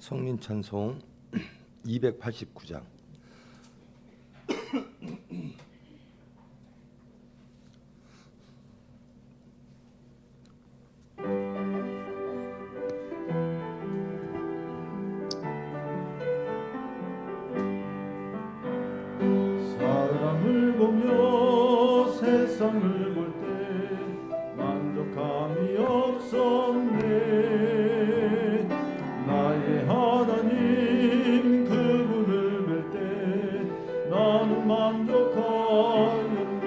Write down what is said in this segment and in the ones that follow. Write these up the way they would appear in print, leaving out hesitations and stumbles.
성린 찬송 289장. 사람을 보며 세상을 볼 때 만족함이 없었네. 나의 하나님 그분을 뵐 때 나는 만족하였네.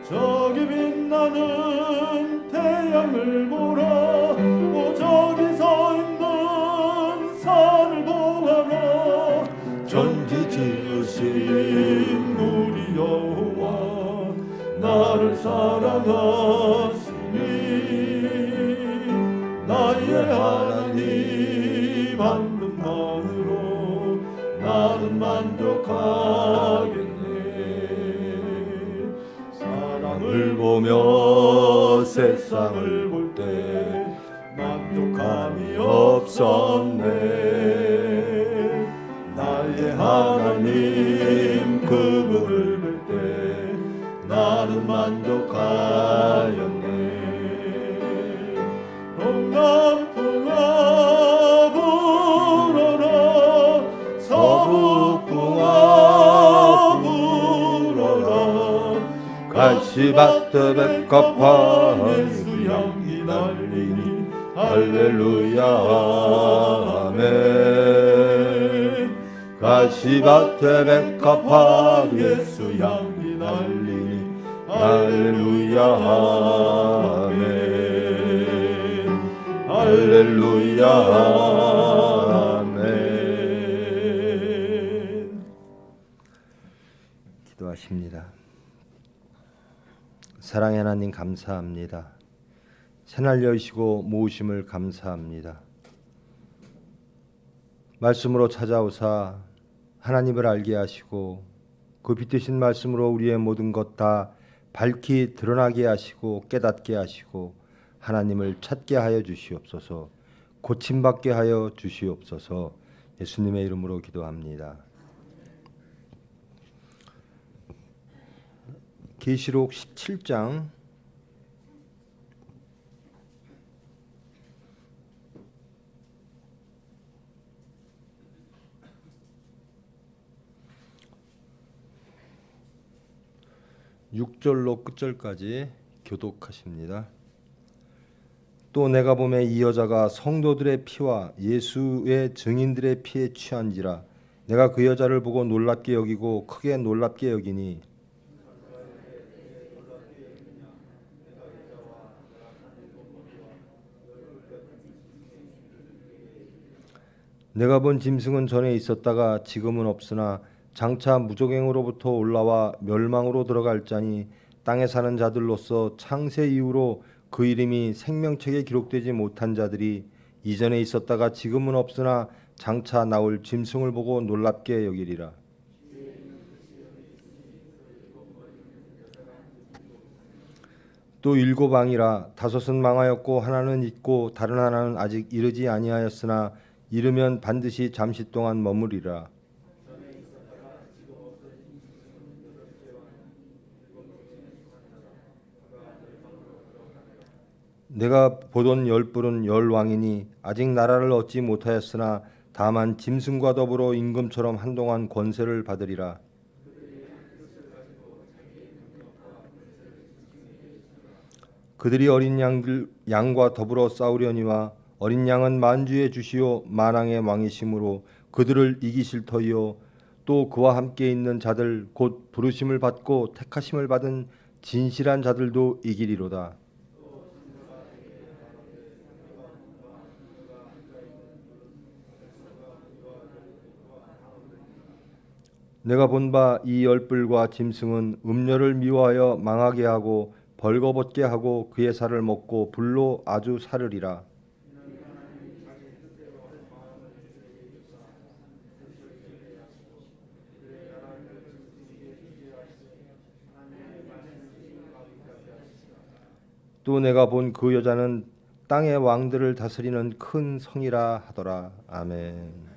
저기 빛나는 태양을 보라, 또 저기 서 있는 산을 보아라. 전지 지으신 우리 여호와 나를 사랑하시니 나의 하나님 한 분만으로 나는 만족하겠네. 사람을 보며 세상을 볼 때 만족함이 없었네. 나의 하나님 그분을 뵐 때 나는 만족하였네. 동남풍아 불어라, 서북풍아 불어라. 가시밭에 백합화 예수 향기 날리니 할렐루야 아멘. 가시밭에 백합화 예수 향기 날리니 할렐루야 아멘. 할렐루야 아멘. 기도하십니다. 사랑의 하나님 감사합니다. 새날 여시고 모으심을 감사합니다. 말씀으로 찾아오사 하나님을 알게 하시고 그 빛되신 말씀으로 우리의 모든 것 다 밝히 드러나게 하시고 깨닫게 하시고 하나님을 찾게 하여 주시옵소서. 고침받게 하여 주시옵소서. 예수님의 이름으로 기도합니다. 계시록 17장 6절로 끝절까지 교독하십니다. 또 내가 보매 이 여자가 성도들의 피와 예수의 증인들의 피에 취한지라. 내가 그 여자를 보고 놀랍게 여기고 크게 놀랍게 여기니 내가 본 짐승은 전에 있었다가 지금은 없으나 장차 무저갱으로부터 올라와 멸망으로 들어갈 자니 땅에 사는 자들로서 창세 이후로 그 이름이 생명책에 기록되지 못한 자들이 이전에 있었다가 지금은 없으나 장차 나올 짐승을 보고 놀랍게 여기리라. 또 7 왕이라. 5은 망하였고 하나는 있고 다른 하나는 아직 이르지 아니하였으나 이르면 반드시 잠시 동안 머무리라. 내가 보던 10뿔은 10왕이니 아직 나라를 얻지 못하였으나 다만 짐승과 더불어 임금처럼 한동안 권세를 받으리라. 그들이 어린 양과 더불어 싸우려니와 어린 양은 만주의 주시오 만왕의 왕이심으로 그들을 이기실 터이요 또 그와 함께 있는 자들 곧 부르심을 받고 택하심을 받은 진실한 자들도 이기리로다. 내가 본 바 이 10뿔과 짐승은 음녀를 미워하여 망하게 하고 벌거벗게 하고 그의 살을 먹고 불로 아주 사르리라. 또 내가 본 그 여자는 땅의 왕들을 다스리는 큰 성이라 하더라. 아멘.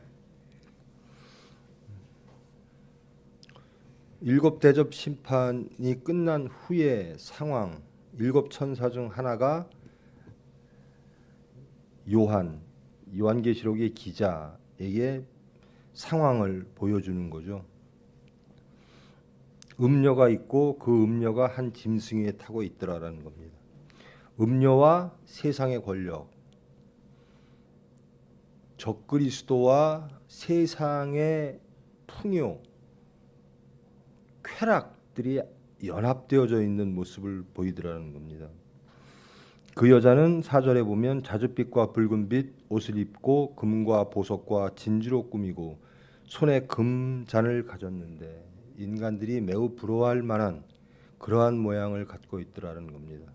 일곱 대접 심판이 끝난 후의 상황, 일곱 천사 중 하나가 요한계시록의 기자에게 상황을 보여주는 거죠. 음녀가 있고 그 음녀가 한 짐승 위에 타고 있더라라는 겁니다. 음녀와 세상의 권력, 적그리스도와 세상의 풍요, 쾌락들이 연합되어져 있는 모습을 보이더라는 겁니다. 그 여자는 4절에 보면 자줏빛과 붉은빛 옷을 입고 금과 보석과 진주로 꾸미고 손에 금잔을 가졌는데 인간들이 매우 부러워할 만한 그러한 모양을 갖고 있더라는 겁니다.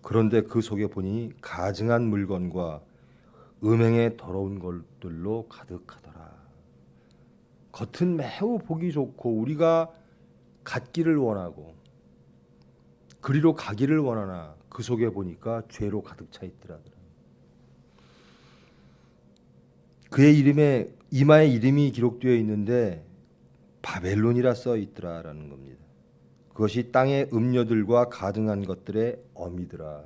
그런데 그 속에 보니 가증한 물건과 음행의 더러운 것들로 가득하더라. 겉은 매우 보기 좋고 우리가 갖기를 원하고 그리로 가기를 원하나 그 속에 보니까 죄로 가득 차 있더라고요. 그의 이름에 이마에 이름이 기록되어 있는데 바벨론이라 써 있더라라는 겁니다. 그것이 땅의 음녀들과 가증한 것들의 어미더라.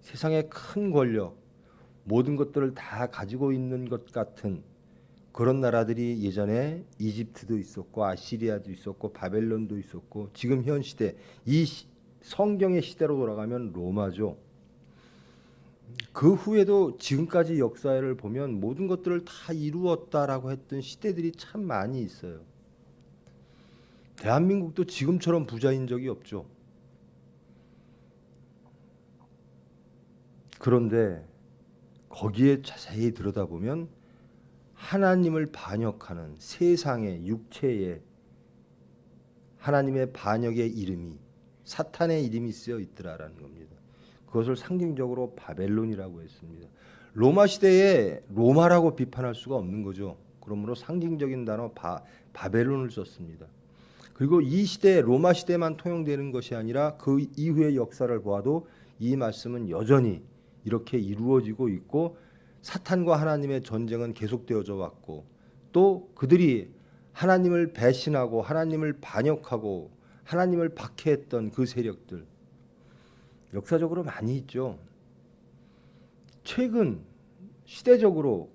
세상의 큰 권력, 모든 것들을 다 가지고 있는 것 같은 그런 나라들이 예전에 이집트도 있었고 아시리아도 있었고 바벨론도 있었고 지금 현 시대 이 성경의 시대로 돌아가면 로마죠. 그 후에도 지금까지 역사를 보면 모든 것들을 다 이루었다라고 했던 시대들이 참 많이 있어요. 대한민국도 지금처럼 부자인 적이 없죠. 그런데 거기에 자세히 들여다보면 하나님을 반역하는 세상의 육체의 하나님의 반역의 이름이 사탄의 이름이 쓰여 있더라라는 겁니다. 그것을 상징적으로 바벨론이라고 했습니다. 로마 시대에 로마라고 비판할 수가 없는 거죠. 그러므로 상징적인 단어 바벨론을 썼습니다. 그리고 이 시대 로마 시대만 통용되는 것이 아니라 그 이후의 역사를 보아도 이 말씀은 여전히 이렇게 이루어지고 있고 사탄과 하나님의 전쟁은 계속되어져 왔고 또 그들이 하나님을 배신하고 하나님을 반역하고 하나님을 박해했던 그 세력들 역사적으로 많이 있죠. 최근 시대적으로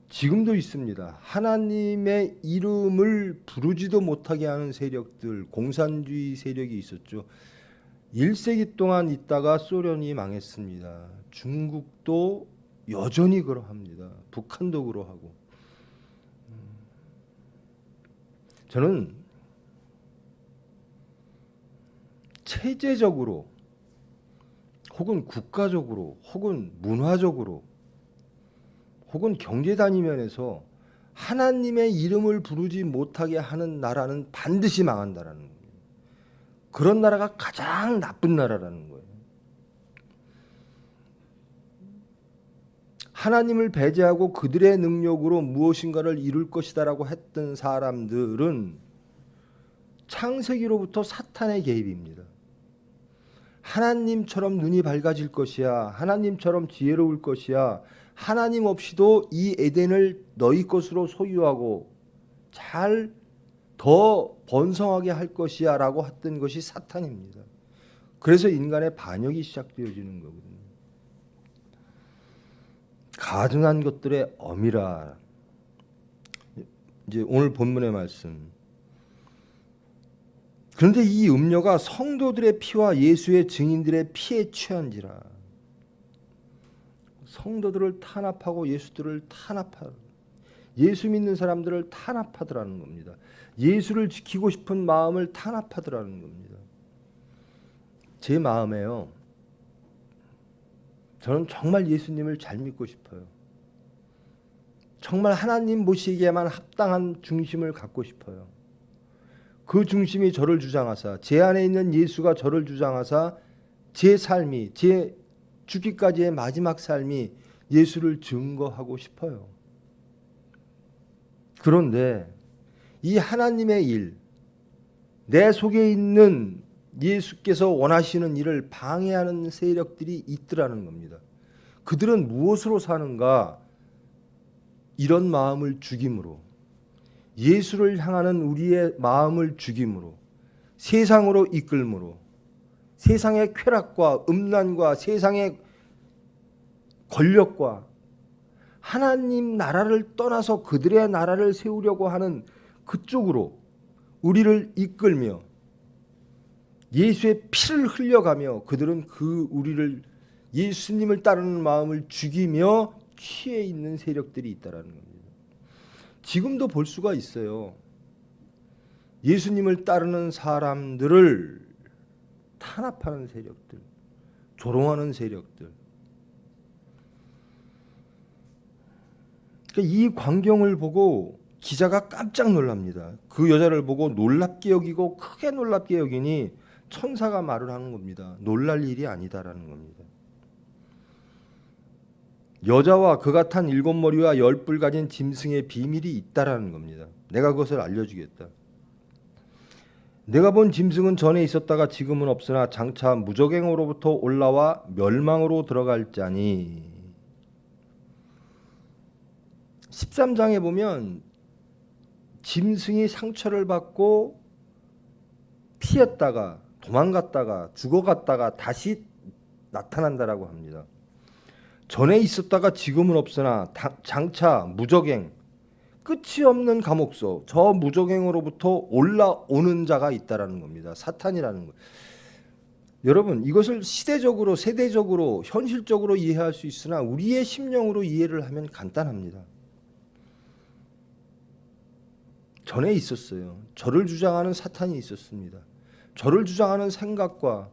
지금도 있습니다. 하나님의 이름을 부르지도 못하게 하는 세력들, 공산주의 세력이 있었죠. 1세기 동안 있다가 소련이 망했습니다. 중국도 여전히 그러합니다. 북한도 그러하고. 저는 체제적으로 혹은 국가적으로 혹은 문화적으로 혹은 경제단위 면에서 하나님의 이름을 부르지 못하게 하는 나라는 반드시 망한다라는 거예요. 그런 나라가 가장 나쁜 나라라는 거예요. 하나님을 배제하고 그들의 능력으로 무엇인가를 이룰 것이다라고 했던 사람들은 창세기로부터 사탄의 개입입니다. 하나님처럼 눈이 밝아질 것이야. 하나님처럼 지혜로울 것이야. 하나님 없이도 이 에덴을 너희 것으로 소유하고 잘 더 번성하게 할 것이야 라고 했던 것이 사탄입니다. 그래서 인간의 반역이 시작되어지는 거거든요. 가증한 것들의 어미라. 이제 오늘 본문의 말씀. 그런데 이 음녀가 성도들의 피와 예수의 증인들의 피에 취한지라. 성도들을 탄압하고 예수들을 탄압하라. 예수 믿는 사람들을 탄압하더라는 겁니다. 예수를 지키고 싶은 마음을 탄압하더라는 겁니다. 제 마음에요. 저는 정말 예수님을 잘 믿고 싶어요. 정말 하나님 보시기에만 합당한 중심을 갖고 싶어요. 그 중심이 저를 주장하사 제 안에 있는 예수가 저를 주장하사 제 삶이 제 죽기까지의 마지막 삶이 예수를 증거하고 싶어요. 그런데 이 하나님의 일, 내 속에 있는 예수께서 원하시는 일을 방해하는 세력들이 있더라는 겁니다. 그들은 무엇으로 사는가? 이런 마음을 죽임으로, 예수를 향하는 우리의 마음을 죽임으로, 세상으로 이끌므로, 세상의 쾌락과 음란과 세상의 권력과 하나님 나라를 떠나서 그들의 나라를 세우려고 하는 그쪽으로 우리를 이끌며 예수의 피를 흘려가며 그들은 우리를 예수님을 따르는 마음을 죽이며 취해 있는 세력들이 있다라는 겁니다. 지금도 볼 수가 있어요. 예수님을 따르는 사람들을 탄압하는 세력들, 조롱하는 세력들. 그러니까 이 광경을 보고 기자가 깜짝 놀랍니다. 그 여자를 보고 놀랍게 여기고 크게 놀랍게 여기니 천사가 말을 하는 겁니다. 놀랄 일이 아니다라는 겁니다. 여자와 그가 탄 7머리와 10뿔 가진 짐승의 비밀이 있다라는 겁니다. 내가 그것을 알려주겠다. 내가 본 짐승은 전에 있었다가 지금은 없으나 장차 무적행으로부터 올라와 멸망으로 들어갈 자니. 13장에 보면 짐승이 상처를 받고 피했다가 도망갔다가 죽어갔다가 다시 나타난다라고 합니다. 전에 있었다가 지금은 없으나 장차 무적행, 끝이 없는 감옥소, 저 무적행으로부터 올라오는 자가 있다라는 겁니다. 사탄이라는 것. 여러분, 이것을 시대적으로, 세대적으로, 현실적으로 이해할 수 있으나 우리의 심령으로 이해를 하면 간단합니다. 전에 있었어요. 저를 주장하는 사탄이 있었습니다. 저를 주장하는 생각과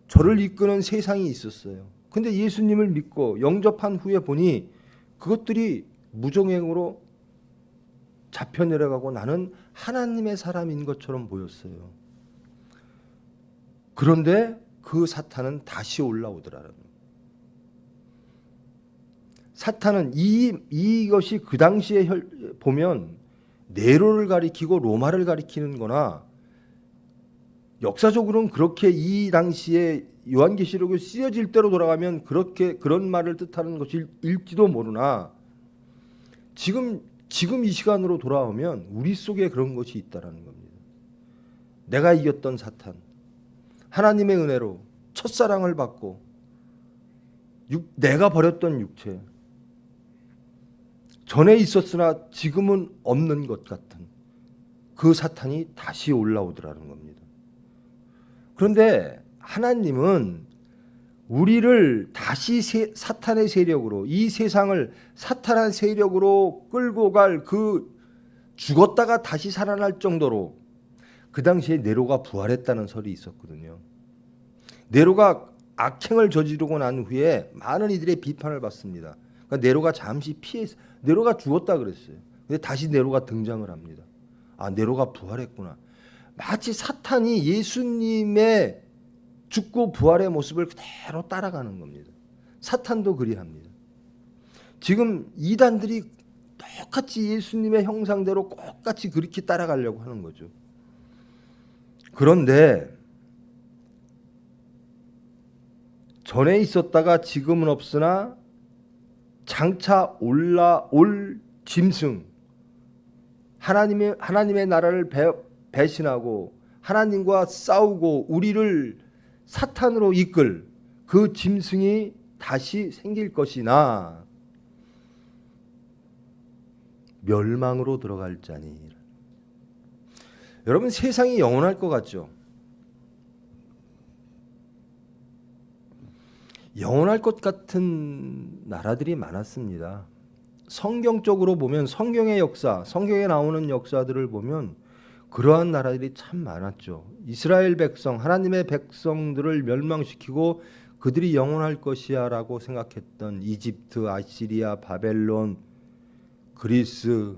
저를 이끄는 세상이 있었어요. 근데 예수님을 믿고 영접한 후에 보니 그것들이 무정행으로 잡혀 내려가고 나는 하나님의 사람인 것처럼 보였어요. 그런데 그 사탄은 다시 올라오더라는 거예요. 사탄은 이것이 그 당시에 보면 네로를 가리키고 로마를 가리키는 거나 역사적으로는 그렇게 이 당시에 요한계시록이 쓰여질 대로 돌아가면 그런 말을 뜻하는 것일지도 모르나 지금 이 시간으로 돌아오면 우리 속에 그런 것이 있다라는 겁니다. 내가 이겼던 사탄, 하나님의 은혜로 첫사랑을 받고 내가 버렸던 육체, 전에 있었으나 지금은 없는 것 같은 그 사탄이 다시 올라오더라는 겁니다. 그런데 하나님은 우리를 다시 사탄의 세력으로, 이 세상을 사탄의 세력으로 끌고 갈 그 죽었다가 다시 살아날 정도로, 그 당시에 네로가 부활했다는 설이 있었거든요. 네로가 악행을 저지르고 난 후에 많은 이들의 비판을 받습니다. 그러니까 네로가 잠시 피해서, 네로가 죽었다 그랬어요. 근데 다시 네로가 등장을 합니다. 아, 네로가 부활했구나. 마치 사탄이 예수님의 죽고 부활의 모습을 그대로 따라가는 겁니다. 사탄도 그리합니다. 지금 이단들이 똑같이 예수님의 형상대로 똑같이 그렇게 따라가려고 하는 거죠. 그런데 전에 있었다가 지금은 없으나 장차 올라올 짐승, 하나님의 나라를 배신하고 하나님과 싸우고 우리를 사탄으로 이끌 그 짐승이 다시 생길 것이나 멸망으로 들어갈 자니. 여러분, 세상이 영원할 것 같죠? 영원할 것 같은 나라들이 많았습니다. 성경적으로 보면 성경의 역사, 성경에 나오는 역사들을 보면 그러한 나라들이 참 많았죠. 이스라엘 백성, 하나님의 백성들을 멸망시키고 그들이 영원할 것이야 라고 생각했던 이집트, 아시리아, 바벨론, 그리스,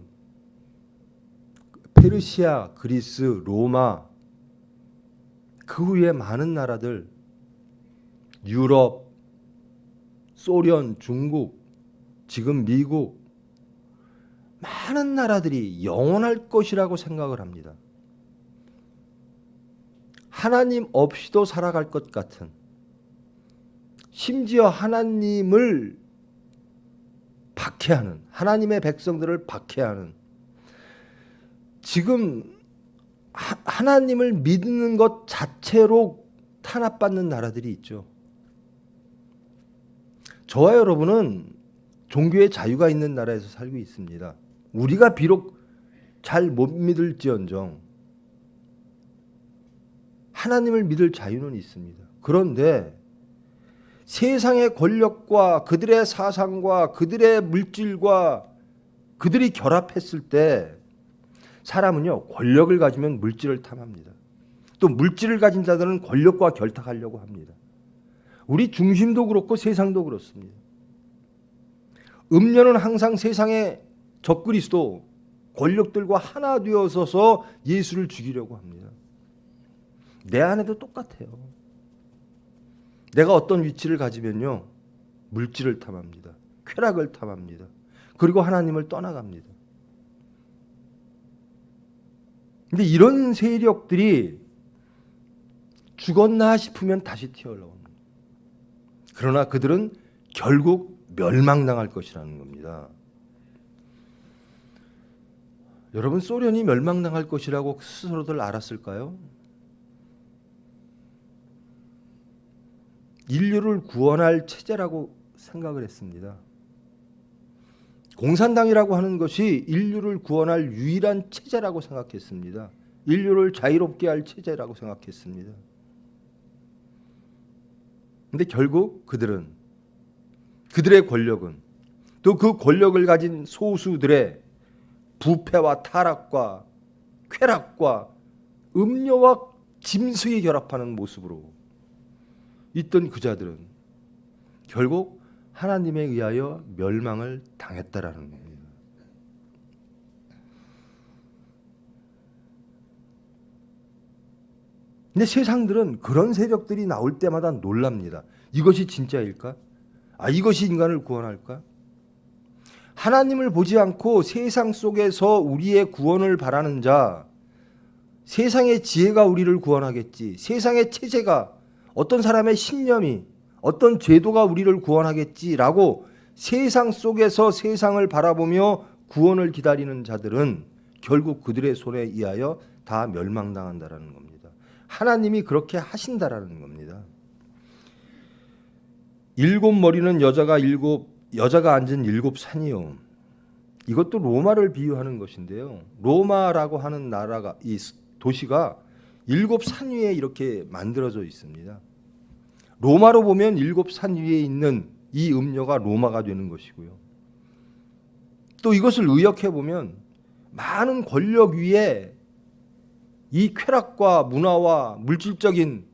페르시아, 그리스, 로마, 그 후에 많은 나라들, 유럽, 소련, 중국, 지금 미국, 많은 나라들이 영원할 것이라고 생각을 합니다. 하나님 없이도 살아갈 것 같은, 심지어 하나님을 박해하는, 하나님의 백성들을 박해하는, 지금 하나님을 믿는 것 자체로 탄압받는 나라들이 있죠. 저와 여러분은 종교의 자유가 있는 나라에서 살고 있습니다. 우리가 비록 잘 못 믿을지언정 하나님을 믿을 자유는 있습니다. 그런데 세상의 권력과 그들의 사상과 그들의 물질과 그들이 결합했을 때 사람은요, 권력을 가지면 물질을 탐합니다. 또 물질을 가진 자들은 권력과 결탁하려고 합니다. 우리 중심도 그렇고 세상도 그렇습니다. 음료는 항상 세상의 적그리스도 권력들과 하나 되어서서 예수를 죽이려고 합니다. 내 안에도 똑같아요. 내가 어떤 위치를 가지면요, 물질을 탐합니다. 쾌락을 탐합니다. 그리고 하나님을 떠나갑니다. 근데 이런 세력들이 죽었나 싶으면 다시 튀어나옵니다. 그러나 그들은 결국 멸망당할 것이라는 겁니다. 여러분, 소련이 멸망당할 것이라고 스스로들 알았을까요? 인류를 구원할 체제라고 생각을 했습니다. 공산당이라고 하는 것이 인류를 구원할 유일한 체제라고 생각했습니다. 인류를 자유롭게 할 체제라고 생각했습니다. 근데 결국 그들은, 그들의 권력은, 또 그 권력을 가진 소수들의 부패와 타락과 쾌락과 음료와 짐승이 결합하는 모습으로 있던 그 자들은 결국 하나님에 의하여 멸망을 당했다라는 겁니다. 근데 세상들은 그런 세력들이 나올 때마다 놀랍니다. 이것이 진짜일까? 이것이 인간을 구원할까? 하나님을 보지 않고 세상 속에서 우리의 구원을 바라는 자, 세상의 지혜가 우리를 구원하겠지, 세상의 체제가, 어떤 사람의 신념이, 어떤 제도가 우리를 구원하겠지라고 세상 속에서 세상을 바라보며 구원을 기다리는 자들은 결국 그들의 손에 의하여 다 멸망당한다라는 겁니다. 하나님이 그렇게 하신다라는 겁니다. 일곱 머리는 여자가 앉은 일곱 산이요. 이것도 로마를 비유하는 것인데요. 로마라고 하는 나라가, 이 도시가 일곱 산 위에 이렇게 만들어져 있습니다. 로마로 보면 일곱 산 위에 있는 이 음료가 로마가 되는 것이고요. 또 이것을 의역해 보면 많은 권력 위에 이 쾌락과 문화와 물질적인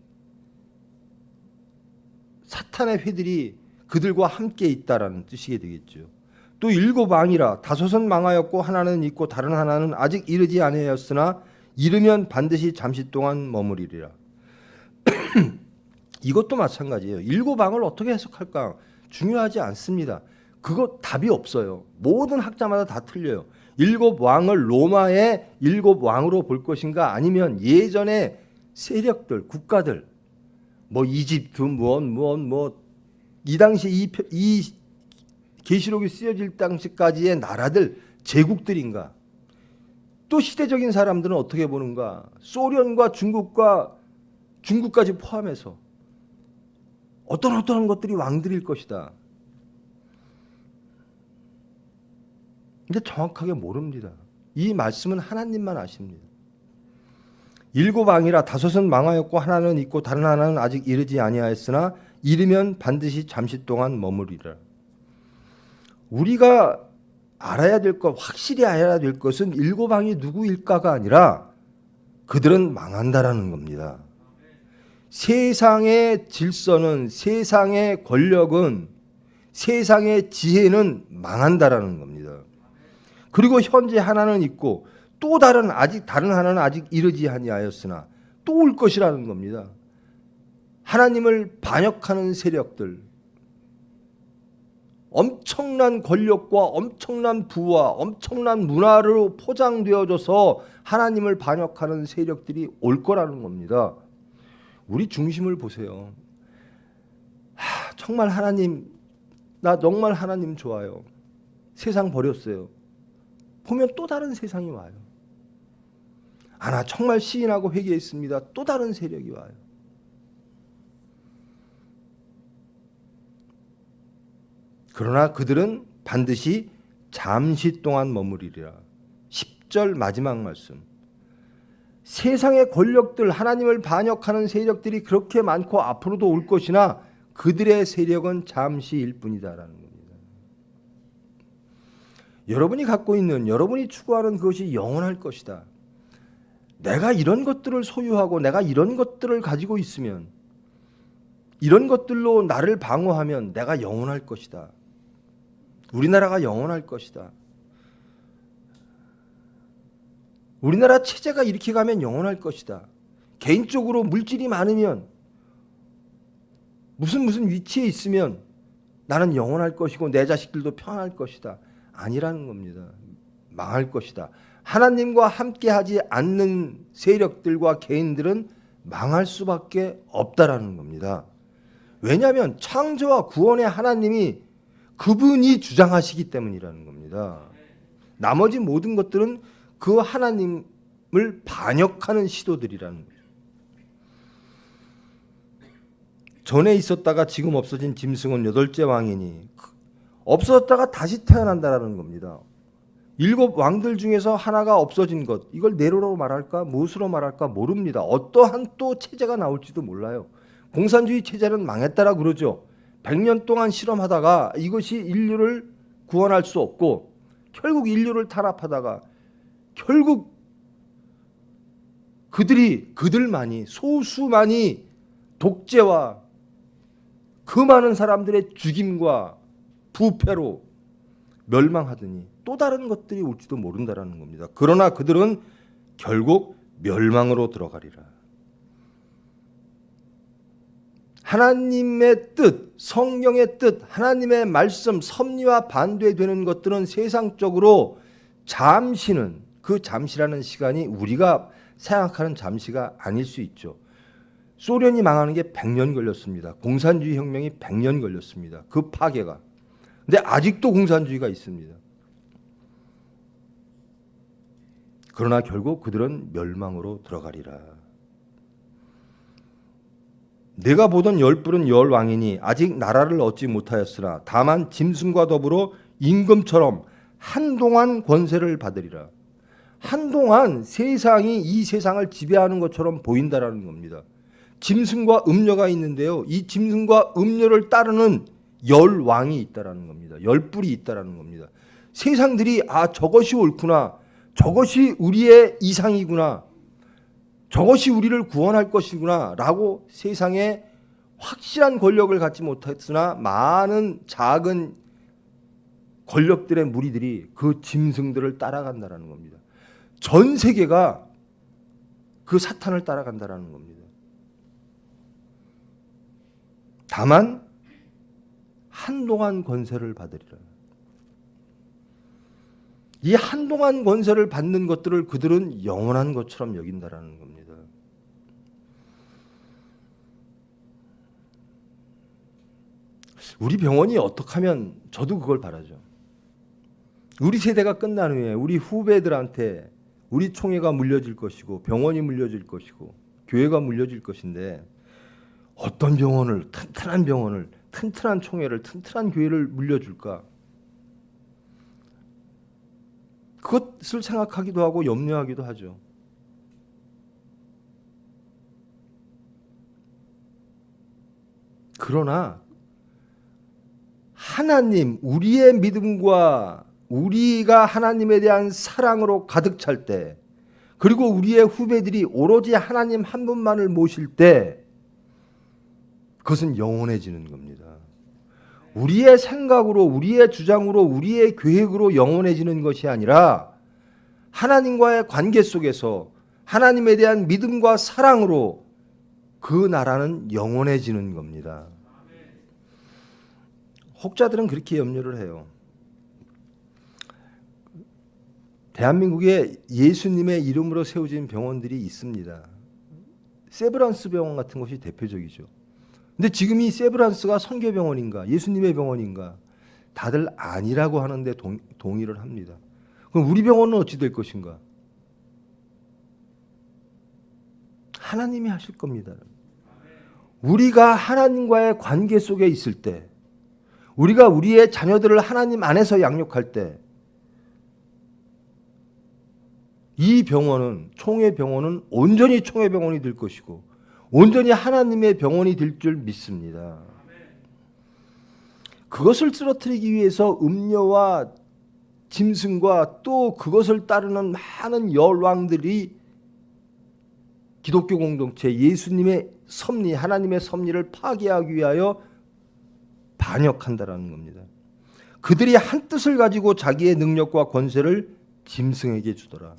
사탄의 회들이 그들과 함께 있다라는 뜻이 되겠죠. 또 일곱 왕이라 다섯은 망하였고 하나는 있고 다른 하나는 아직 이르지 아니하였으나 이르면 반드시 잠시 동안 머무리리라. 이것도 마찬가지예요. 일곱 왕을 어떻게 해석할까? 중요하지 않습니다. 그거 답이 없어요. 모든 학자마다 다 틀려요. 일곱 왕을 로마의 일곱 왕으로 볼 것인가, 아니면 예전의 세력들, 국가들, 뭐 이집트, 이 당시 이 계시록이 쓰여질 당시까지의 나라들, 제국들인가? 또 시대적인 사람들은 어떻게 보는가? 소련과 중국까지 포함해서 어떤 것들이 왕들일 것이다. 근데 정확하게 모릅니다. 이 말씀은 하나님만 아십니다. 일곱 왕이라 다섯은 망하였고 하나는 있고 다른 하나는 아직 이르지 아니하였으나 이르면 반드시 잠시 동안 머무리라. 우리가 알아야 될 것, 확실히 알아야 될 것은 일곱 왕이 누구일까가 아니라 그들은 망한다라는 겁니다. 세상의 질서는, 세상의 권력은, 세상의 지혜는 망한다라는 겁니다. 그리고 현재 하나는 있고 또 다른 하나는 아직 이르지 아니하였으나 또 올 것이라는 겁니다. 하나님을 반역하는 세력들, 엄청난 권력과 엄청난 부와 엄청난 문화로 포장되어져서 하나님을 반역하는 세력들이 올 거라는 겁니다. 우리 중심을 보세요. 정말 하나님, 나 정말 하나님 좋아요. 세상 버렸어요. 보면 또 다른 세상이 와요. 나 정말 시인하고 회개했습니다. 또 다른 세력이 와요. 그러나 그들은 반드시 잠시 동안 머무리리라. 10절 마지막 말씀. 세상의 권력들, 하나님을 반역하는 세력들이 그렇게 많고 앞으로도 올 것이나 그들의 세력은 잠시일 뿐이다라는 겁니다. 여러분이 갖고 있는, 여러분이 추구하는 그것이 영원할 것이다. 내가 이런 것들을 소유하고 내가 이런 것들을 가지고 있으면, 이런 것들로 나를 방어하면 내가 영원할 것이다. 우리나라가 영원할 것이다. 우리나라 체제가 이렇게 가면 영원할 것이다. 개인적으로 물질이 많으면, 무슨 위치에 있으면 나는 영원할 것이고 내 자식들도 편할 것이다. 아니라는 겁니다. 망할 것이다. 하나님과 함께하지 않는 세력들과 개인들은 망할 수밖에 없다라는 겁니다. 왜냐하면 창조와 구원의 하나님이 그분이 주장하시기 때문이라는 겁니다. 나머지 모든 것들은 그 하나님을 반역하는 시도들이라는 거예요. 전에 있었다가 지금 없어진 짐승은 8째 왕이니 없어졌다가 다시 태어난다라는 겁니다. 7 왕들 중에서 하나가 없어진 것, 이걸 네로로 말할까 무엇으로 말할까 모릅니다. 어떠한 또 체제가 나올지도 몰라요. 공산주의 체제는 망했다라 그러죠. 100년 동안 실험하다가 이것이 인류를 구원할 수 없고 결국 인류를 탄압하다가 결국 그들만이, 소수만이 독재와 그 많은 사람들의 죽임과 부패로 멸망하더니 또 다른 것들이 올지도 모른다라는 겁니다. 그러나 그들은 결국 멸망으로 들어가리라. 하나님의 뜻, 성경의 뜻, 하나님의 말씀, 섭리와 반대되는 것들은 세상적으로 잠시는, 그 잠시라는 시간이 우리가 생각하는 잠시가 아닐 수 있죠. 소련이 망하는 게 100년 걸렸습니다. 공산주의 혁명이 100년 걸렸습니다. 그 파괴가. 근데 아직도 공산주의가 있습니다. 그러나 결국 그들은 멸망으로 들어가리라. 내가 보던 10뿔은 10왕이니 아직 나라를 얻지 못하였으나 다만 짐승과 더불어 임금처럼 한동안 권세를 받으리라. 한동안 세상이 이 세상을 지배하는 것처럼 보인다라는 겁니다. 짐승과 음녀가 있는데요. 이 짐승과 음녀를 따르는 10왕이 있다라는 겁니다. 10뿔이 있다라는 겁니다. 세상들이 저것이 옳구나. 저것이 우리의 이상이구나. 저것이 우리를 구원할 것이구나 라고 세상에 확실한 권력을 갖지 못했으나 많은 작은 권력들의 무리들이 그 짐승들을 따라간다라는 겁니다. 전 세계가 그 사탄을 따라간다라는 겁니다. 다만 한동안 권세를 받으리라. 이 한동안 권세를 받는 것들을 그들은 영원한 것처럼 여긴다라는 겁니다. 우리 병원이 어떻게 하면, 저도 그걸 바라죠. 우리 세대가 끝난 후에 우리 후배들한테 우리 총회가 물려질 것이고 병원이 물려질 것이고 교회가 물려질 것인데 어떤 병원을, 튼튼한 병원을, 튼튼한 총회를, 튼튼한 교회를 물려줄까? 그것을 생각하기도 하고 염려하기도 하죠. 그러나 하나님, 우리의 믿음과 우리가 하나님에 대한 사랑으로 가득 찰 때, 그리고 우리의 후배들이 오로지 하나님 한 분만을 모실 때 그것은 영원해지는 겁니다. 우리의 생각으로, 우리의 주장으로, 우리의 계획으로 영원해지는 것이 아니라 하나님과의 관계 속에서 하나님에 대한 믿음과 사랑으로 그 나라는 영원해지는 겁니다. 혹자들은 그렇게 염려를 해요. 대한민국에 예수님의 이름으로 세워진 병원들이 있습니다. 세브란스 병원 같은 것이 대표적이죠. 근데 지금 이 세브란스가 선교병원인가 예수님의 병원인가 다들 아니라고 하는데 동의를 합니다. 그럼 우리 병원은 어찌 될 것인가? 하나님이 하실 겁니다. 우리가 하나님과의 관계 속에 있을 때, 우리가 우리의 자녀들을 하나님 안에서 양육할 때, 이 병원은, 총회병원은 온전히 총회병원이 될 것이고 온전히 하나님의 병원이 될 줄 믿습니다. 그것을 쓰러뜨리기 위해서 음녀와 짐승과 또 그것을 따르는 많은 열왕들이 기독교 공동체, 예수님의 섭리, 하나님의 섭리를 파괴하기 위하여 반역한다라는 겁니다. 그들이 한 뜻을 가지고 자기의 능력과 권세를 짐승에게 주더라.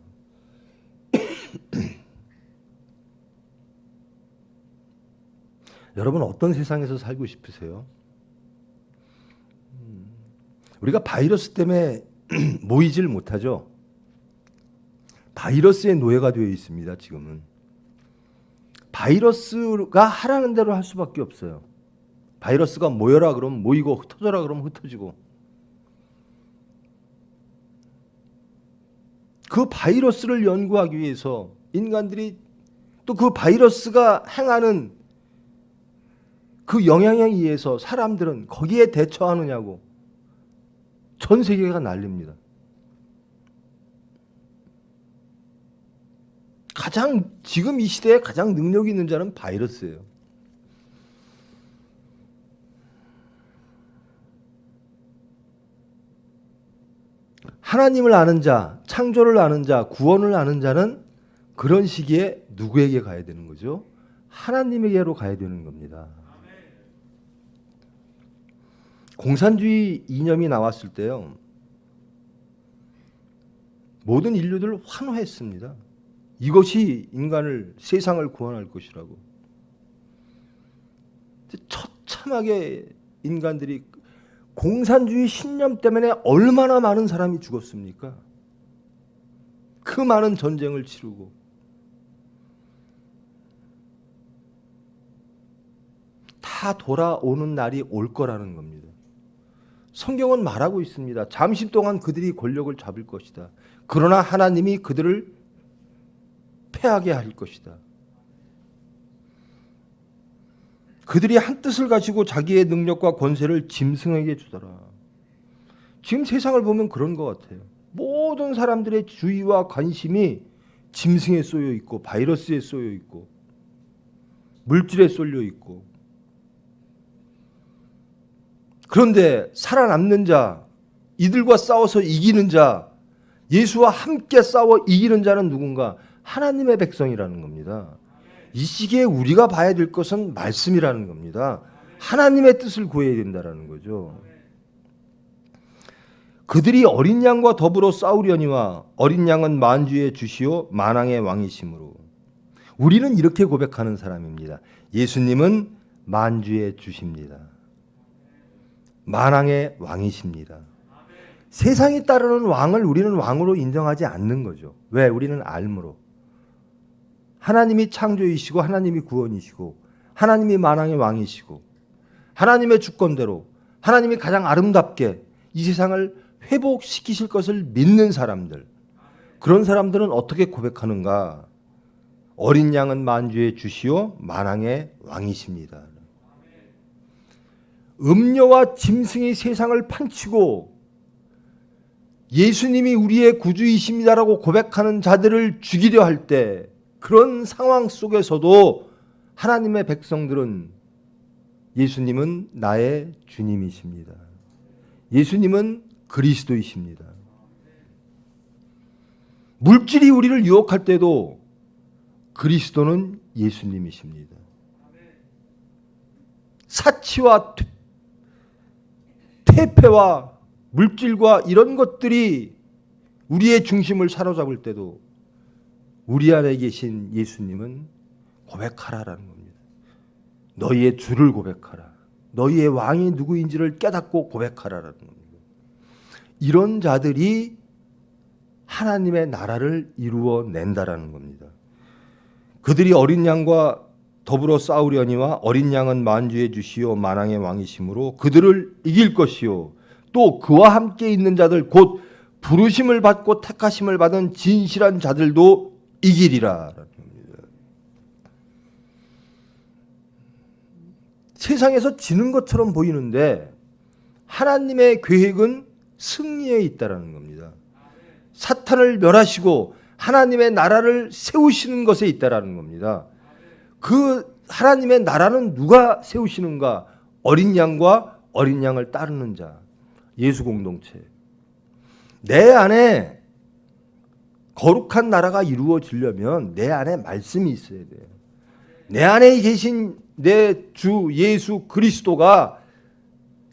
여러분 어떤 세상에서 살고 싶으세요? 우리가 바이러스 때문에 모이질 못하죠. 바이러스의 노예가 되어 있습니다. 지금은 바이러스가 하라는 대로 할 수밖에 없어요. 바이러스가 모여라 그러면 모이고 흩어져라 그러면 흩어지고, 그 바이러스를 연구하기 위해서 인간들이 또 그 바이러스가 행하는 그 영향에 의해서 사람들은 거기에 대처하느냐고 전 세계가 난립니다. 지금 이 시대에 가장 능력 있는 자는 바이러스예요. 하나님을 아는 자, 창조를 아는 자, 구원을 아는 자는 그런 시기에 누구에게 가야 되는 거죠? 하나님에게로 가야 되는 겁니다. 공산주의 이념이 나왔을 때요, 모든 인류들 환호했습니다. 이것이 인간을, 세상을 구원할 것이라고. 처참하게 인간들이 공산주의 신념 때문에 얼마나 많은 사람이 죽었습니까? 그 많은 전쟁을 치르고. 다 돌아오는 날이 올 거라는 겁니다. 성경은 말하고 있습니다. 잠시 동안 그들이 권력을 잡을 것이다. 그러나 하나님이 그들을 패하게 할 것이다. 그들이 한 뜻을 가지고 자기의 능력과 권세를 짐승에게 주더라. 지금 세상을 보면 그런 것 같아요. 모든 사람들의 주의와 관심이 짐승에 쏠려 있고, 바이러스에 쏠려 있고, 물질에 쏠려 있고. 그런데 살아남는 자, 이들과 싸워서 이기는 자, 예수와 함께 싸워 이기는 자는 누군가? 하나님의 백성이라는 겁니다. 이 시기에 우리가 봐야 될 것은 말씀이라는 겁니다. 하나님의 뜻을 구해야 된다는 거죠. 그들이 어린 양과 더불어 싸우려니와 어린 양은 만주의 주시오 만왕의 왕이심으로. 우리는 이렇게 고백하는 사람입니다. 예수님은 만주의 주십니다. 만왕의 왕이십니다. 세상이 따르는 왕을 우리는 왕으로 인정하지 않는 거죠. 왜? 우리는 알므로. 하나님이 창조이시고 하나님이 구원이시고 하나님이 만왕의 왕이시고 하나님의 주권대로 하나님이 가장 아름답게 이 세상을 회복시키실 것을 믿는 사람들, 그런 사람들은 어떻게 고백하는가? 어린 양은 만주의 주시오 만왕의 왕이십니다. 음녀와 짐승이 세상을 판치고 예수님이 우리의 구주이십니다라고 고백하는 자들을 죽이려 할 때, 그런 상황 속에서도 하나님의 백성들은 예수님은 나의 주님이십니다. 예수님은 그리스도이십니다. 물질이 우리를 유혹할 때도 그리스도는 예수님이십니다. 사치와 퇴폐와 물질과 이런 것들이 우리의 중심을 사로잡을 때도 우리 안에 계신 예수님은 고백하라라는 겁니다. 너희의 주를 고백하라. 너희의 왕이 누구인지를 깨닫고 고백하라라는 겁니다. 이런 자들이 하나님의 나라를 이루어낸다라는 겁니다. 그들이 어린 양과 더불어 싸우려니와 어린 양은 만주의 주시오 만왕의 왕이심으로 그들을 이길 것이요 또 그와 함께 있는 자들 곧 부르심을 받고 택하심을 받은 진실한 자들도 이기리라. 세상에서 지는 것처럼 보이는데 하나님의 계획은 승리에 있다라는 겁니다. 사탄을 멸하시고 하나님의 나라를 세우시는 것에 있다라는 겁니다. 그 하나님의 나라는 누가 세우시는가? 어린 양과 어린 양을 따르는 자, 예수 공동체. 내 안에 거룩한 나라가 이루어지려면 내 안에 말씀이 있어야 돼요. 내 안에 계신 내 주 예수 그리스도가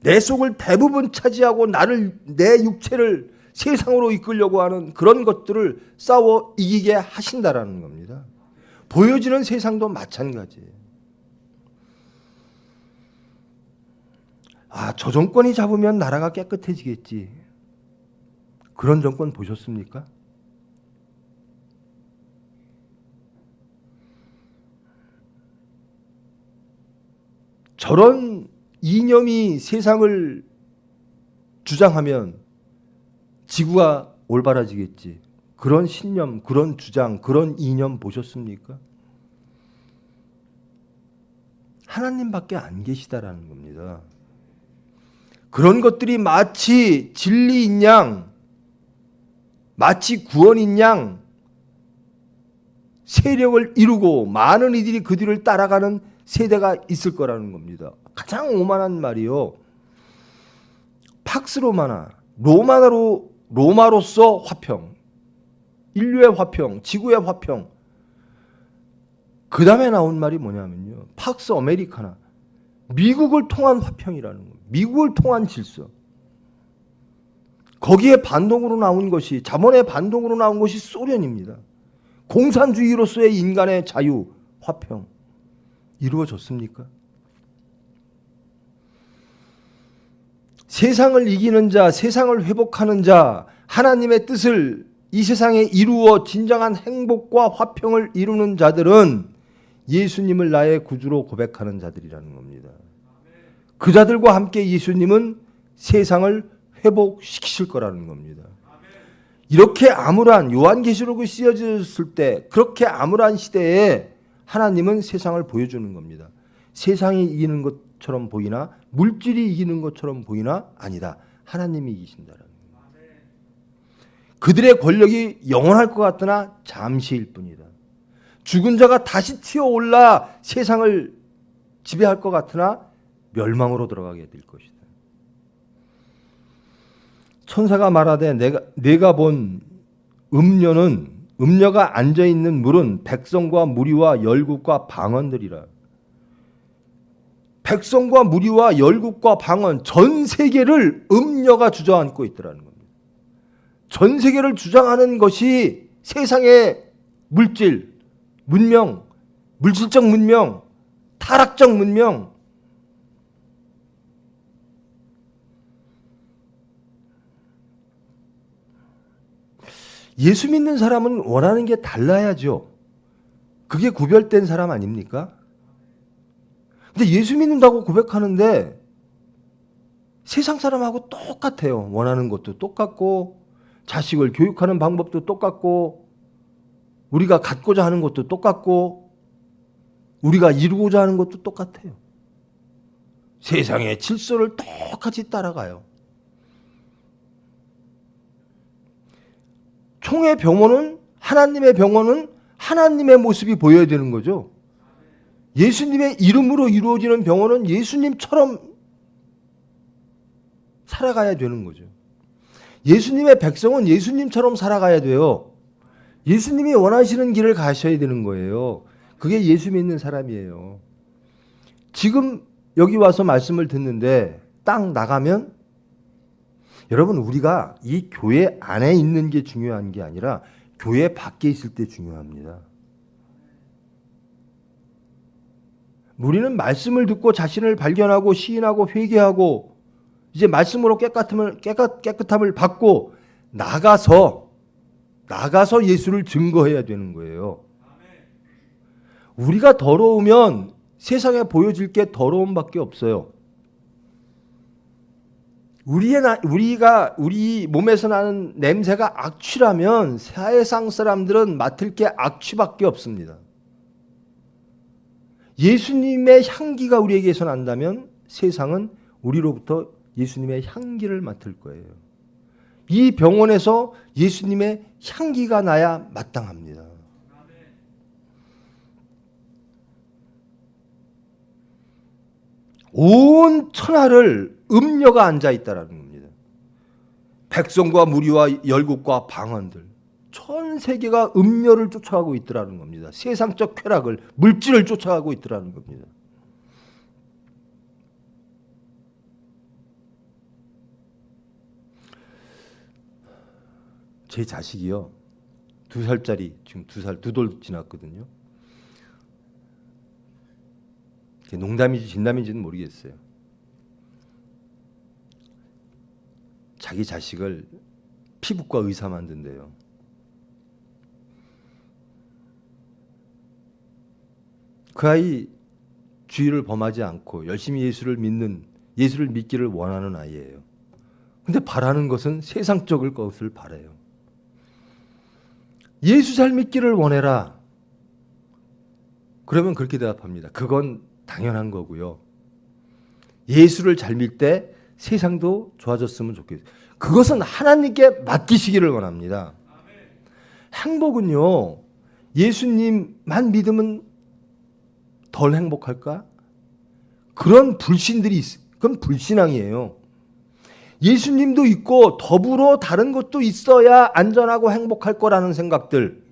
내 속을 대부분 차지하고 내 육체를 세상으로 이끌려고 하는 그런 것들을 싸워 이기게 하신다라는 겁니다. 보여지는 세상도 마찬가지예요. 저 정권이 잡으면 나라가 깨끗해지겠지. 그런 정권 보셨습니까? 저런 이념이 세상을 주장하면 지구가 올바라지겠지. 그런 신념, 그런 주장, 그런 이념 보셨습니까? 하나님밖에 안 계시다라는 겁니다. 그런 것들이 마치 진리인 양, 마치 구원인 양 세력을 이루고 많은 이들이 그 뒤를 따라가는 세대가 있을 거라는 겁니다. 가장 오만한 말이요. 팍스 로마나, 로마로서 화평, 인류의 화평, 지구의 화평. 그 다음에 나온 말이 뭐냐면요. 팍스 아메리카나, 미국을 통한 화평이라는 거예요. 미국을 통한 질서. 거기에 반동으로 나온 것이, 자본의 반동으로 나온 것이 소련입니다. 공산주의로서의 인간의 자유, 화평. 이루어졌습니까? 세상을 이기는 자, 세상을 회복하는 자, 하나님의 뜻을 이 세상에 이루어 진정한 행복과 화평을 이루는 자들은 예수님을 나의 구주로 고백하는 자들이라는 겁니다. 그 자들과 함께 예수님은 세상을 회복시키실 거라는 겁니다. 이렇게 암울한 요한계시록이 쓰여졌을 때 그렇게 암울한 시대에 하나님은 세상을 보여주는 겁니다. 세상이 이기는 것처럼 보이나 물질이 이기는 것처럼 보이나 아니다. 하나님이 이기신다라는 겁니다. 그들의 권력이 영원할 것 같으나 잠시일 뿐이다. 죽은 자가 다시 튀어올라 세상을 지배할 것 같으나 멸망으로 들어가게 될 것이다. 천사가 말하되 내가 본 음녀가 앉아있는 물은 백성과 무리와 열국과 방언들이라. 백성과 무리와 열국과 방언, 전 세계를 음녀가 주저앉고 있더라는 겁니다. 전 세계를 주장하는 것이 세상의 물질, 문명, 물질적 문명, 타락적 문명. 예수 믿는 사람은 원하는 게 달라야죠. 그게 구별된 사람 아닙니까? 근데 예수 믿는다고 고백하는데 세상 사람하고 똑같아요. 원하는 것도 똑같고 자식을 교육하는 방법도 똑같고 우리가 갖고자 하는 것도 똑같고 우리가 이루고자 하는 것도 똑같아요. 세상의 질서를 똑같이 따라가요. 총의 병원은 하나님의 병원은 하나님의 모습이 보여야 되는 거죠. 예수님의 이름으로 이루어지는 병원은 예수님처럼 살아가야 되는 거죠. 예수님의 백성은 예수님처럼 살아가야 돼요. 예수님이 원하시는 길을 가셔야 되는 거예요. 그게 예수 믿는 사람이에요. 지금 여기 와서 말씀을 듣는데 딱 나가면 여러분 우리가 이 교회 안에 있는 게 중요한 게 아니라 교회 밖에 있을 때 중요합니다. 우리는 말씀을 듣고 자신을 발견하고 시인하고 회개하고 이제 말씀으로 깨끗함을 받고 나가서 예수를 증거해야 되는 거예요. 우리가 더러우면 세상에 보여질 게 더러움밖에 없어요. 우리 몸에서 나는 냄새가 악취라면 세상 사람들은 맡을 게 악취밖에 없습니다. 예수님의 향기가 우리에게서 난다면 세상은 우리로부터 예수님의 향기를 맡을 거예요. 이 병원에서 예수님의 향기가 나야 마땅합니다. 온 천하를 음녀가 앉아 있다라는 겁니다. 백성과 무리와 열국과 방언들, 전 세계가 음녀를 쫓아가고 있더라는 겁니다. 세상적 쾌락을, 물질을 쫓아가고 있더라는 겁니다. 제 자식이요, 2살짜리, 지금 2살, 2돌 지났거든요. 농담인지 진담인지는 모르겠어요. 자기 자식을 피부과 의사 만든대요. 그 아이 주의를 범하지 않고 열심히 예수를 믿기를 원하는 아이예요. 근데 바라는 것은 세상적일 것을 바라요. 예수 잘 믿기를 원해라. 그러면 그렇게 대답합니다. 그건 당연한 거고요. 예수를 잘 믿을 때 세상도 좋아졌으면 좋겠어요. 그것은 하나님께 맡기시기를 원합니다. 행복은요, 예수님만 믿으면 덜 행복할까? 그런 불신들이 그건 불신앙이에요. 예수님도 있고 더불어 다른 것도 있어야 안전하고 행복할 거라는 생각들.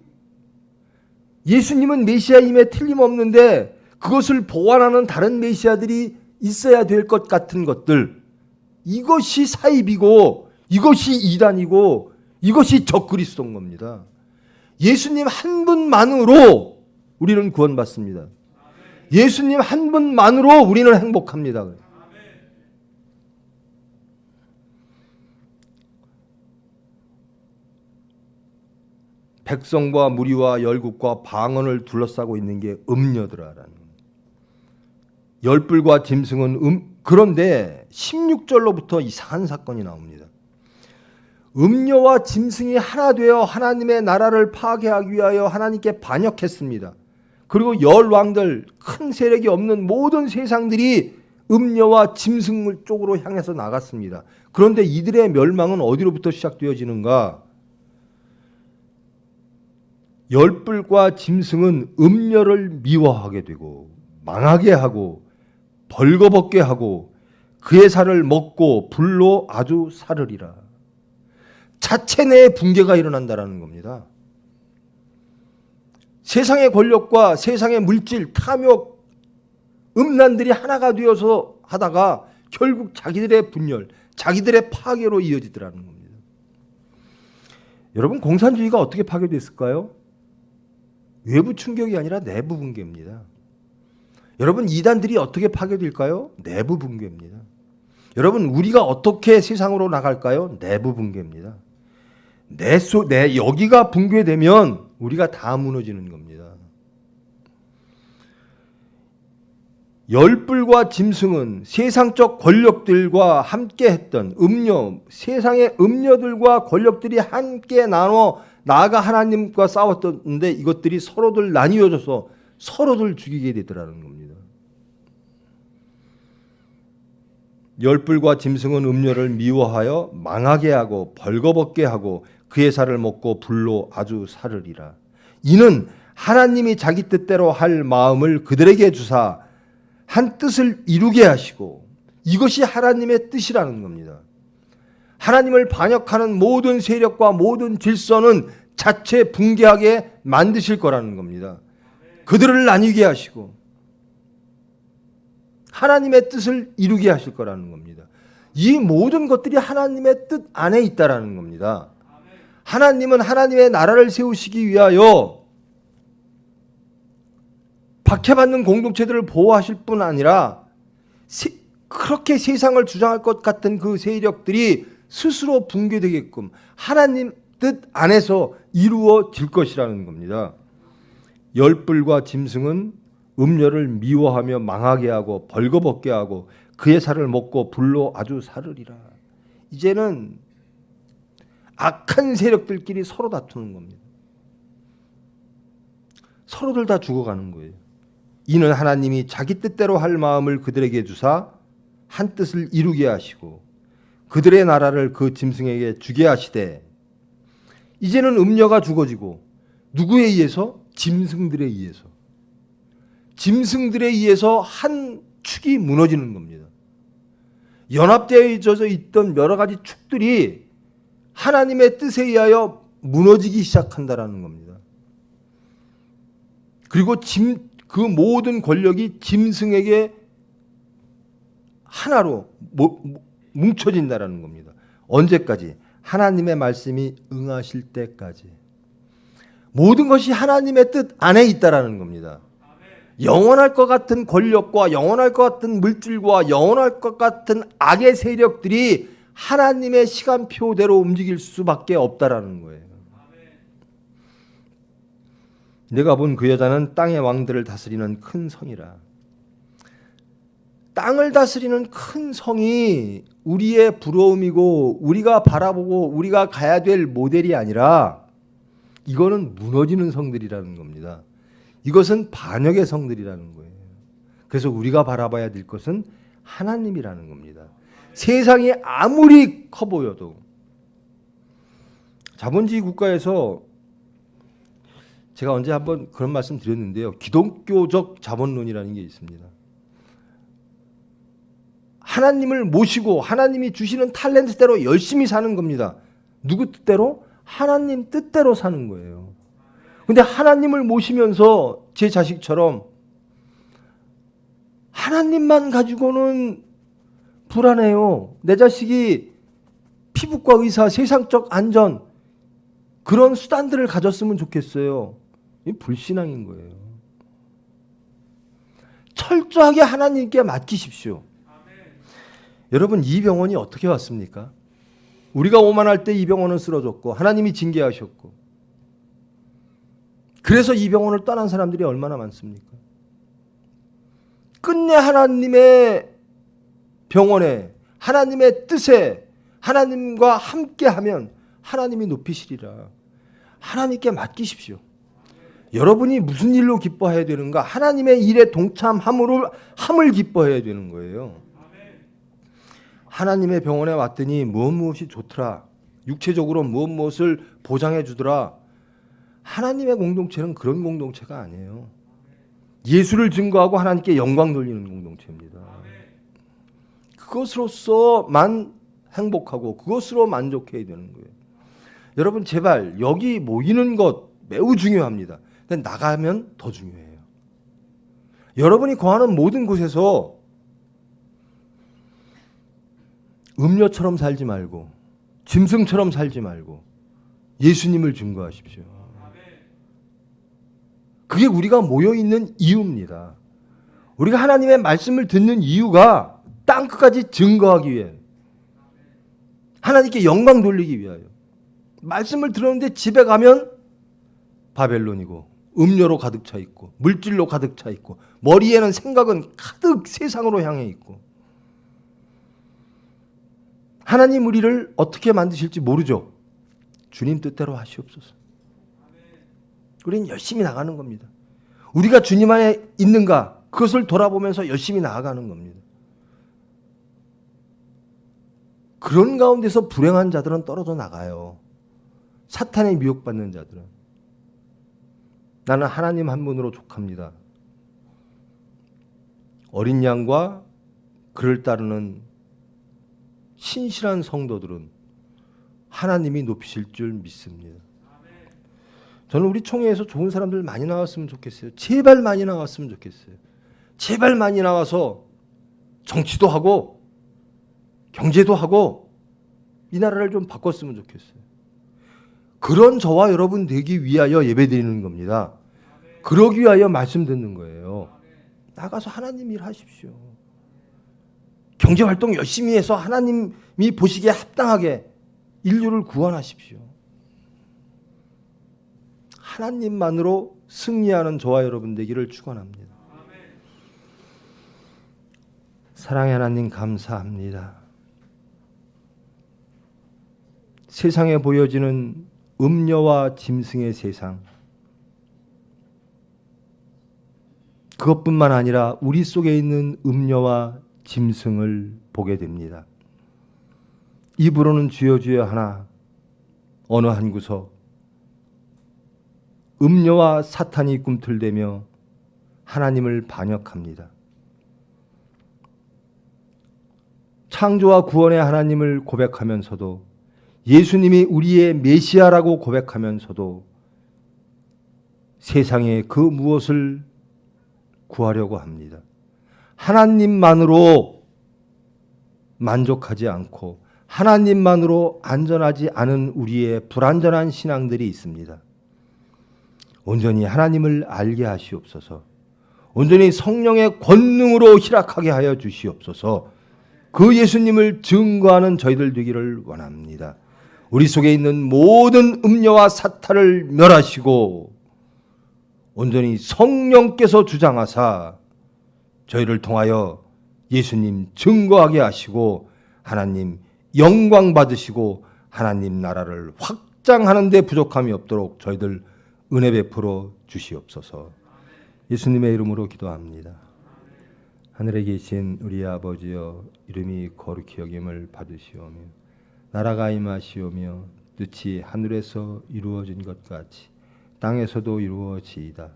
예수님은 메시아임에 틀림없는데 그것을 보완하는 다른 메시아들이 있어야 될 것 같은 것들. 이것이 사입이고 이것이 이단이고 이것이 적그리스도인 겁니다. 예수님 한 분만으로 우리는 구원받습니다. 예수님 한 분만으로 우리는 행복합니다. 백성과 무리와 열국과 방언을 둘러싸고 있는 게 음녀더라라는. 열불과 짐승은 그런데 16절로부터 이상한 사건이 나옵니다. 음녀와 짐승이 하나 되어 하나님의 나라를 파괴하기 위하여 하나님께 반역했습니다. 그리고 열 왕들, 큰 세력이 없는 모든 세상들이 음녀와 짐승 쪽으로 향해서 나갔습니다. 그런데 이들의 멸망은 어디로부터 시작되어지는가? 열불과 짐승은 음녀를 미워하게 되고 망하게 하고 벌거벗게 하고 그의 살을 먹고 불로 아주 사르리라. 자체 내에 붕괴가 일어난다는 겁니다. 세상의 권력과 세상의 물질, 탐욕, 음란들이 하나가 되어서 하다가 결국 자기들의 분열, 자기들의 파괴로 이어지더라는 겁니다. 여러분, 공산주의가 어떻게 파괴됐을까요? 외부 충격이 아니라 내부 붕괴입니다. 여러분, 이단들이 어떻게 파괴될까요? 내부 붕괴입니다. 여러분, 우리가 어떻게 세상으로 나갈까요? 내부 붕괴입니다. 여기가 붕괴되면 우리가 다 무너지는 겁니다. 열불과 짐승은 세상적 권력들과 함께 했던 음녀, 세상의 음녀들과 권력들이 함께 나아가 하나님과 싸웠던데 이것들이 서로들 나뉘어져서 서로들 죽이게 되더라는 겁니다. 열불과 짐승은 음녀를 미워하여 망하게 하고 벌거벗게 하고 그의 살을 먹고 불로 아주 사르리라. 이는 하나님이 자기 뜻대로 할 마음을 그들에게 주사 한 뜻을 이루게 하시고, 이것이 하나님의 뜻이라는 겁니다. 하나님을 반역하는 모든 세력과 모든 질서는 자체 붕괴하게 만드실 거라는 겁니다. 그들을 나뉘게 하시고 하나님의 뜻을 이루게 하실 거라는 겁니다. 이 모든 것들이 하나님의 뜻 안에 있다라는 겁니다. 하나님은 하나님의 나라를 세우시기 위하여 박해받는 공동체들을 보호하실 뿐 아니라 그렇게 세상을 주장할 것 같은 그 세력들이 스스로 붕괴되게끔 하나님 뜻 안에서 이루어질 것이라는 겁니다. 열불과 짐승은 음녀를 미워하며 망하게 하고 벌거벗게 하고 그의 살을 먹고 불로 아주 사르리라. 이제는 악한 세력들끼리 서로 다투는 겁니다. 서로들 다 죽어가는 거예요. 이는 하나님이 자기 뜻대로 할 마음을 그들에게 주사 한 뜻을 이루게 하시고 그들의 나라를 그 짐승에게 주게 하시되, 이제는 음녀가 죽어지고 누구에 의해서? 짐승들에 의해서. 짐승들에 의해서 한 축이 무너지는 겁니다. 연합되어져 있던 여러 가지 축들이 하나님의 뜻에 의하여 무너지기 시작한다라는 겁니다. 그리고 그 모든 권력이 짐승에게 하나로 뭉쳐진다라는 겁니다. 언제까지? 하나님의 말씀이 응하실 때까지. 모든 것이 하나님의 뜻 안에 있다라는 겁니다. 영원할 것 같은 권력과 영원할 것 같은 물질과 영원할 것 같은 악의 세력들이 하나님의 시간표대로 움직일 수밖에 없다라는 거예요. 내가 본 그 여자는 땅의 왕들을 다스리는 큰 성이라. 땅을 다스리는 큰 성이 우리의 부러움이고 우리가 바라보고 우리가 가야 될 모델이 아니라 이거는 무너지는 성들이라는 겁니다. 이것은 반역의 성들이라는 거예요. 그래서 우리가 바라봐야 될 것은 하나님이라는 겁니다. 세상이 아무리 커 보여도. 자본주의 국가에서 제가 언제 한번 그런 말씀 드렸는데요. 기독교적 자본론이라는 게 있습니다. 하나님을 모시고 하나님이 주시는 탤런트대로 열심히 사는 겁니다. 누구 뜻대로? 하나님 뜻대로 사는 거예요. 근데 하나님을 모시면서 제 자식처럼 하나님만 가지고는 불안해요. 내 자식이 피부과 의사, 세상적 안전 그런 수단들을 가졌으면 좋겠어요. 이 불신앙인 거예요. 철저하게 하나님께 맡기십시오. 여러분, 이 병원이 어떻게 왔습니까? 우리가 오만할 때 이 병원은 쓰러졌고 하나님이 징계하셨고, 그래서 이 병원을 떠난 사람들이 얼마나 많습니까? 끝내 하나님의 병원에, 하나님의 뜻에 하나님과 함께하면 하나님이 높이시리라. 하나님께 맡기십시오. 여러분이 무슨 일로 기뻐해야 되는가? 하나님의 일에 동참함을 기뻐해야 되는 거예요. 하나님의 병원에 왔더니 무엇이 좋더라. 육체적으로 무엇을 보장해 주더라. 하나님의 공동체는 그런 공동체가 아니에요. 예수를 증거하고 하나님께 영광 돌리는 공동체입니다. 그것으로서만 행복하고 그것으로 만족해야 되는 거예요. 여러분, 제발 여기 모이는 것 매우 중요합니다. 근데 나가면 더 중요해요. 여러분이 거하는 모든 곳에서 음녀처럼 살지 말고 짐승처럼 살지 말고 예수님을 증거하십시오. 그게 우리가 모여있는 이유입니다. 우리가 하나님의 말씀을 듣는 이유가 땅끝까지 증거하기 위해, 하나님께 영광 돌리기 위하여. 말씀을 들었는데 집에 가면 바벨론이고 음료로 가득 차 있고 물질로 가득 차 있고 머리에는 생각은 가득 세상으로 향해 있고, 하나님 우리를 어떻게 만드실지 모르죠. 주님 뜻대로 하시옵소서. 우리는 열심히 나가는 겁니다. 우리가 주님 안에 있는가, 그것을 돌아보면서 열심히 나아가는 겁니다. 그런 가운데서 불행한 자들은 떨어져 나가요. 사탄에 미혹받는 자들은. 나는 하나님 한 분으로 족합니다. 어린 양과 그를 따르는 신실한 성도들은 하나님이 높이실 줄 믿습니다. 저는 우리 총회에서 좋은 사람들 많이 나왔으면 좋겠어요. 제발 많이 나왔으면 좋겠어요. 제발 많이 나와서 정치도 하고 경제도 하고 이 나라를 좀 바꿨으면 좋겠어요. 그런 저와 여러분 되기 위하여 예배드리는 겁니다. 그러기 위하여 말씀 듣는 거예요. 나가서 하나님 일 하십시오. 경제활동 열심히 해서 하나님이 보시기에 합당하게 인류를 구원하십시오. 하나님만으로 승리하는 저와 여러분 되기를 축원합니다. 사랑의 하나님 감사합니다. 세상에 보여지는 음녀와 짐승의 세상, 그것뿐만 아니라 우리 속에 있는 음녀와 짐승을 보게 됩니다. 입으로는 주여 주여 하나 어느 한 구석 음녀와 사탄이 꿈틀대며 하나님을 반역합니다. 창조와 구원의 하나님을 고백하면서도 예수님이 우리의 메시아라고 고백하면서도 세상에 그 무엇을 구하려고 합니다. 하나님만으로 만족하지 않고 하나님만으로 안전하지 않은 우리의 불안전한 신앙들이 있습니다. 온전히 하나님을 알게 하시옵소서. 온전히 성령의 권능으로 희락하게 하여 주시옵소서. 그 예수님을 증거하는 저희들 되기를 원합니다. 우리 속에 있는 모든 음녀와 사탄을 멸하시고 온전히 성령께서 주장하사 저희를 통하여 예수님 증거하게 하시고 하나님 영광 받으시고 하나님 나라를 확장하는 데 부족함이 없도록 저희들 은혜 베풀어 주시옵소서. 예수님의 이름으로 기도합니다. 하늘에 계신 우리 아버지여, 이름이 거룩히 여김을 받으시오며 나라가 임하시오며 뜻이 하늘에서 이루어진 것 같이 땅에서도 이루어지이다.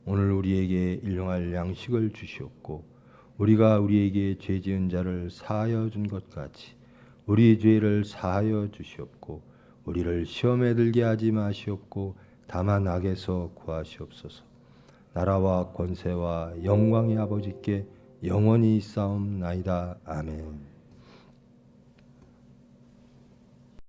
오늘 우리에게 일용할 양식을 주시옵고 우리가 우리에게 죄 지은 자를 사하여 준 것 같이 우리의 죄를 사하여 주시옵고 우리를 시험에 들게 하지 마시옵고 다만 악에서 구하시옵소서. 나라와 권세와 영광이 아버지께 영원히 있사옵나이다. 아멘.